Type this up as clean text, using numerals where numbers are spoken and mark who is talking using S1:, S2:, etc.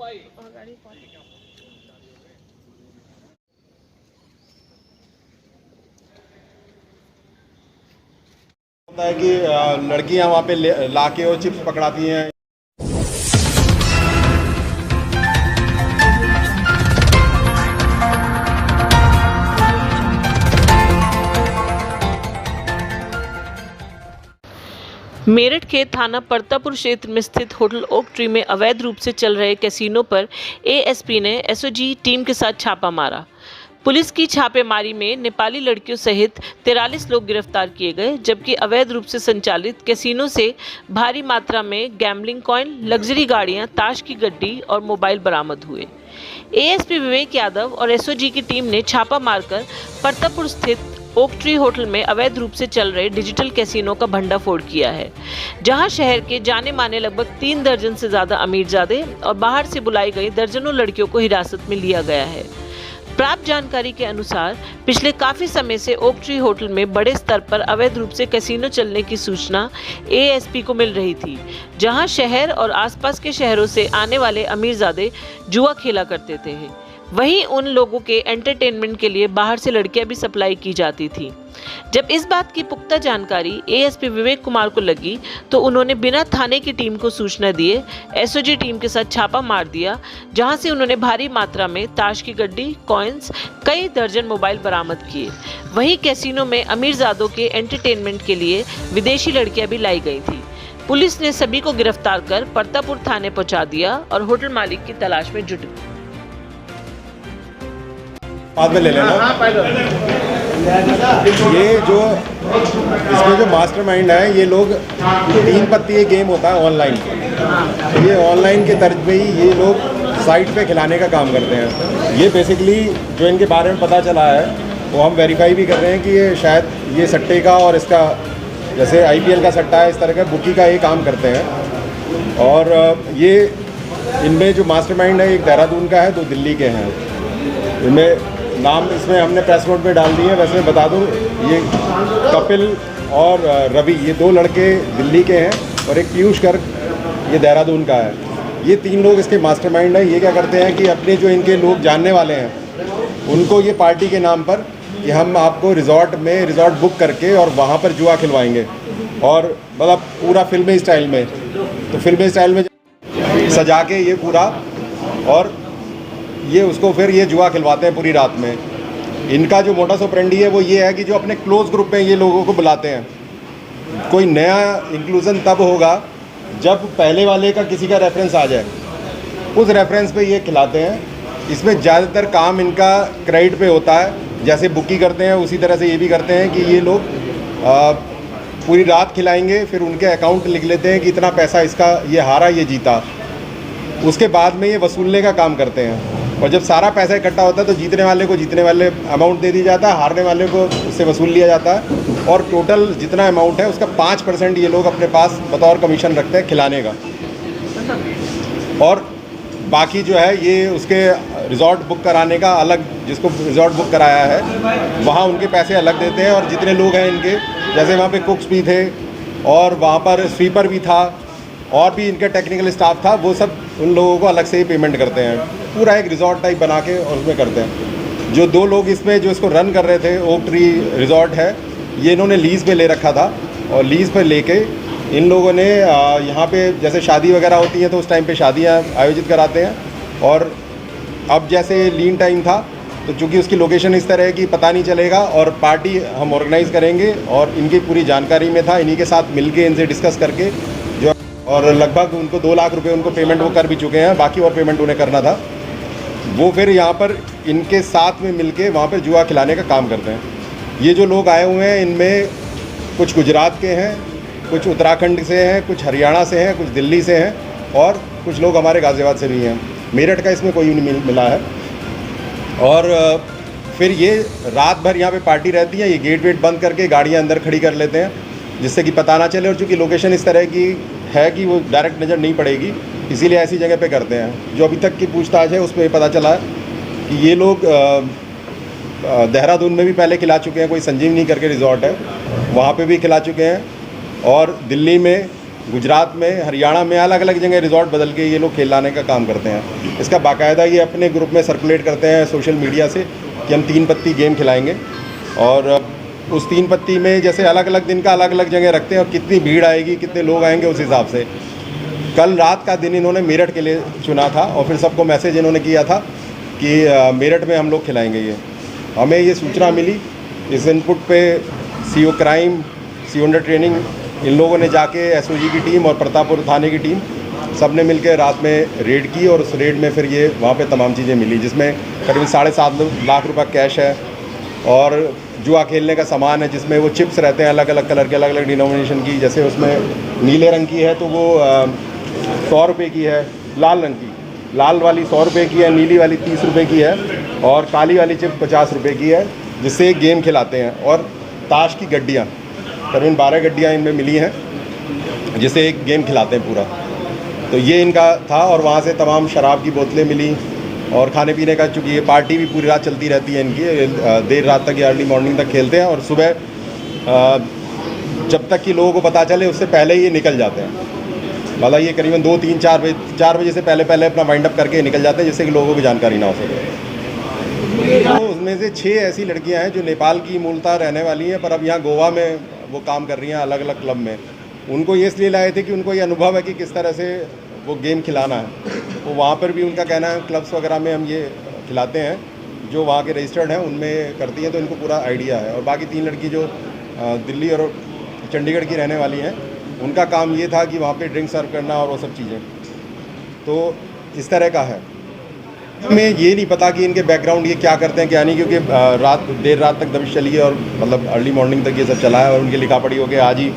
S1: होता है कि लड़कियां वहाँ पे लाके और चिप्स पकड़ाती हैं।
S2: मेरठ के थाना परतापुर क्षेत्र में स्थित होटल ओक ट्री में अवैध रूप से चल रहे कैसीनो पर एएसपी ने एसओजी टीम के साथ छापा मारा। पुलिस की छापेमारी में नेपाली लड़कियों सहित 43 लोग गिरफ्तार किए गए, जबकि अवैध रूप से संचालित कैसीनो से भारी मात्रा में गैम्बलिंग कॉइन, लग्जरी गाड़ियां, ताश की गड्डी और मोबाइल बरामद हुए। एएसपी विवेक यादव और एसओजी की टीम ने छापा मारकर परतापुर स्थित ओक ट्री होटल में अवैध रूप से चल रहे डिजिटल कैसीनो का भंडाफोड़ किया है, जहां शहर के जाने माने लगभग 3 दर्जन से ज्यादा अमीरजादे और बाहर से बुलाई गई दर्जनों लड़कियों को हिरासत में लिया गया है। प्राप्त जानकारी के अनुसार पिछले काफी समय से ओक ट्री होटल में बड़े स्तर पर अवैध रूप से कैसीनो चलने की सूचना एएसपी को मिल रही थी, जहां शहर और आसपास के शहरों से आने वाले अमीरजादे जुआ खेला करते थे। वहीं उन लोगों के एंटरटेनमेंट के लिए बाहर से लड़कियां भी सप्लाई की जाती थी। जब इस बात की पुख्ता जानकारी एएसपी विवेक कुमार को लगी तो उन्होंने बिना थाने की टीम को सूचना दिए एसओजी टीम के साथ छापा मार दिया, जहां से उन्होंने भारी मात्रा में ताश की गड्डी, कॉइन्स, कई दर्जन मोबाइल बरामद किए। वहीं कैसीनो में अमीरजादों के एंटरटेनमेंट के लिए विदेशी लड़कियां भी लाई गई थी। पुलिस ने सभी को गिरफ्तार कर परतापुर थाने पहुंचा दिया और होटल मालिक की तलाश में जुट गई।
S1: बाद में ले लेना। ये जो इसमें जो मास्टरमाइंड है, ये लोग 3 पत्ती गेम होता है ऑनलाइन। ये ऑनलाइन के तर्ज पे ही ये लोग साइट पे खिलाने का काम करते हैं। ये बेसिकली जो इनके बारे में पता चला है वो हम वेरीफाई भी कर रहे हैं कि ये शायद ये सट्टे का और इसका जैसे आईपीएल का सट्टा है, इस तरह का बुकी का ये काम करते हैं। और ये इनमें जो मास्टरमाइंड है, एक देहरादून का है, 2 दिल्ली के हैं। इनमें नाम इसमें हमने प्रेस नोट में डाल दिए हैं। वैसे बता दूं, ये कपिल और रवि, ये 2 लड़के दिल्ली के हैं और एक पीयूष गर्ग ये देहरादून का है। ये 3 लोग इसके मास्टरमाइंड हैं। ये क्या करते हैं कि अपने जो इनके लोग जानने वाले हैं उनको ये पार्टी के नाम पर कि हम आपको रिजॉर्ट बुक करके और वहाँ पर जुआ खिलवाएंगे, और मतलब पूरा फिल्मी स्टाइल में। तो फिल्मी स्टाइल में सजा के ये पूरा, और ये उसको फिर ये जुआ खिलवाते हैं पूरी रात में। इनका जो मोडस ऑपरेंडी है वो ये है कि जो अपने क्लोज ग्रुप में ये लोगों को बुलाते हैं। कोई नया इंक्लूजन तब होगा जब पहले वाले का किसी का रेफरेंस आ जाए, उस रेफरेंस पे ये खिलाते हैं। इसमें ज़्यादातर काम इनका क्रेडिट पे होता है, जैसे बुकी करते हैं उसी तरह से ये भी करते हैं कि ये लोग पूरी रात खिलाएंगे, फिर उनके अकाउंट लिख लेते हैं कि इतना पैसा इसका ये हारा, ये जीता। उसके बाद में ये वसूलने का काम करते हैं, और जब सारा पैसा इकट्ठा होता है तो जीतने वाले अमाउंट दे दी जाता है, हारने वाले को उससे वसूल लिया जाता है, और टोटल जितना अमाउंट है उसका 5% ये लोग अपने पास बतौर कमीशन रखते हैं खिलाने का। और बाकी जो है ये उसके रिजॉर्ट बुक कराने का अलग, जिसको रिजॉर्ट बुक कराया है वहाँ उनके पैसे अलग देते हैं। और जितने लोग हैं इनके, जैसे वहाँ पे कुक्स भी थे और वहाँ पर स्वीपर भी था और भी इनका टेक्निकल स्टाफ था, वो सब उन लोगों को अलग से ही पेमेंट करते हैं। पूरा एक रिजॉर्ट टाइप बना के और उसमें करते हैं। जो 2 लोग इसमें जो इसको रन कर रहे थे, ओक ट्री रिजॉर्ट है, ये इन्होंने लीज़ पे ले रखा था, और लीज़ पे लेके इन लोगों ने यहाँ पे जैसे शादी वगैरह होती है तो उस टाइम पे शादियाँ आयोजित कराते हैं। और अब जैसे लीन टाइम था तो चूँकि उसकी लोकेशन इस तरह है कि पता नहीं चलेगा, और पार्टी हम ऑर्गेनाइज़ करेंगे, और इनकी पूरी जानकारी में था। इन्हीं के साथ मिल के इनसे डिस्कस करके जो, और लगभग उनको 2 लाख रुपए उनको पेमेंट वो कर भी चुके हैं, बाकी और पेमेंट उन्हें करना था। वो फिर यहाँ पर इनके साथ में मिलके वहाँ पर जुआ खिलाने का काम करते हैं। ये जो लोग आए हुए हैं इनमें कुछ गुजरात के हैं, कुछ उत्तराखंड से हैं, कुछ हरियाणा से हैं, कुछ दिल्ली से हैं, और कुछ लोग हमारे गाज़ियाबाद से भी हैं। मेरठ का इसमें कोई नहीं मिला है। और फिर ये रात भर यहाँ पे पार्टी रहती है। ये गेट वेट बंद करके गाड़ियाँ अंदर खड़ी कर लेते हैं, जिससे कि पता ना चले, और चूँकि लोकेशन इस तरह की है कि वो डायरेक्ट नज़र नहीं पड़ेगी, इसीलिए ऐसी जगह पे करते हैं। जो अभी तक की पूछताछ है उसमें पता चला है कि ये लोग देहरादून में भी पहले खिला चुके हैं, कोई संजीवनी करके रिजॉर्ट है, वहाँ पे भी खिला चुके हैं, और दिल्ली में गुजरात में, हरियाणा में, अलग अलग जगह रिजॉर्ट बदल के ये लोग खिलाने का काम करते हैं। इसका बाकायदा ये अपने ग्रुप में सर्कुलेट करते हैं सोशल मीडिया से कि हम 3 पत्ती गेम खिलाएंगे, और उस 3 पत्ती में जैसे अलग अलग दिन का अलग अलग जगह रखते हैं और कितनी भीड़ आएगी, कितने लोग आएंगे, उस हिसाब से। कल रात का दिन इन्होंने मेरठ के लिए चुना था और फिर सबको मैसेज इन्होंने किया था कि मेरठ में हम लोग खिलाएंगे ये। हमें ये सूचना मिली, इस इनपुट पे CO crime, CO under training, इन लोगों ने जाके SOG की टीम और प्रतापपुर थाने की टीम सब ने मिलकर रात में रेड की, और उस रेड में फिर ये वहाँ पे तमाम चीज़ें मिली, जिसमें करीब 7.5 लाख रुपए कैश है और जुआ खेलने का सामान है, जिसमें वो चिप्स रहते हैं अलग अलग कलर के, अलग अलग डिनोमिनेशन की। जैसे उसमें नीले रंग की है तो वो 100 रुपये की है, लाल रंग की, लाल वाली 100 रुपये की है, नीली वाली 30 रुपये की है, और काली वाली चिप 50 रुपये की है, जिससे गेम खिलाते हैं। और ताश की गड्डियाँ, करीबन 12 गड्डियाँ इनमें मिली हैं, जिससे एक गेम खिलाते हैं पूरा। तो ये इनका था, और वहाँ से तमाम शराब की बोतलें मिली और खाने पीने का, चूँकि ये पार्टी भी पूरी रात चलती रहती है इनकी, देर रात तक या अर्ली मॉर्निंग तक खेलते हैं, और सुबह जब तक कि लोगों को पता चले उससे पहले ही ये निकल जाते हैं। मतलब ये करीबन 2, 3, 4 बजे से पहले अपना वाइंड अप करके निकल जाते हैं, जिससे कि लोगों की जानकारी ना हो सके। तो उसमें से 6 ऐसी लड़कियां हैं जो नेपाल की मूलतः रहने वाली हैं, पर अब यहाँ गोवा में वो काम कर रही हैं अलग अलग क्लब में। उनको ये इसलिए लाए थे कि उनको ये अनुभव है कि किस तरह से वो गेम खिलाना है। तो वहाँ पर भी उनका कहना है क्लब्स वगैरह में हम ये खिलाते हैं, जो वहाँ के रजिस्टर्ड हैं उनमें करती हैं, तो इनको पूरा आइडिया है। और बाकी 3 लड़की जो दिल्ली और चंडीगढ़ की रहने वाली हैं, उनका काम ये था कि वहाँ पे ड्रिंक सर्व करना और वो सब चीज़ें। तो इस तरह का है। हमें ये नहीं पता कि इनके बैकग्राउंड ये क्या करते हैं क्या नहीं, क्योंकि देर रात तक दबिश चली है और मतलब अर्ली मॉर्निंग तक ये सब चला है, और उनकी लिखा पढ़ी हो के आज ही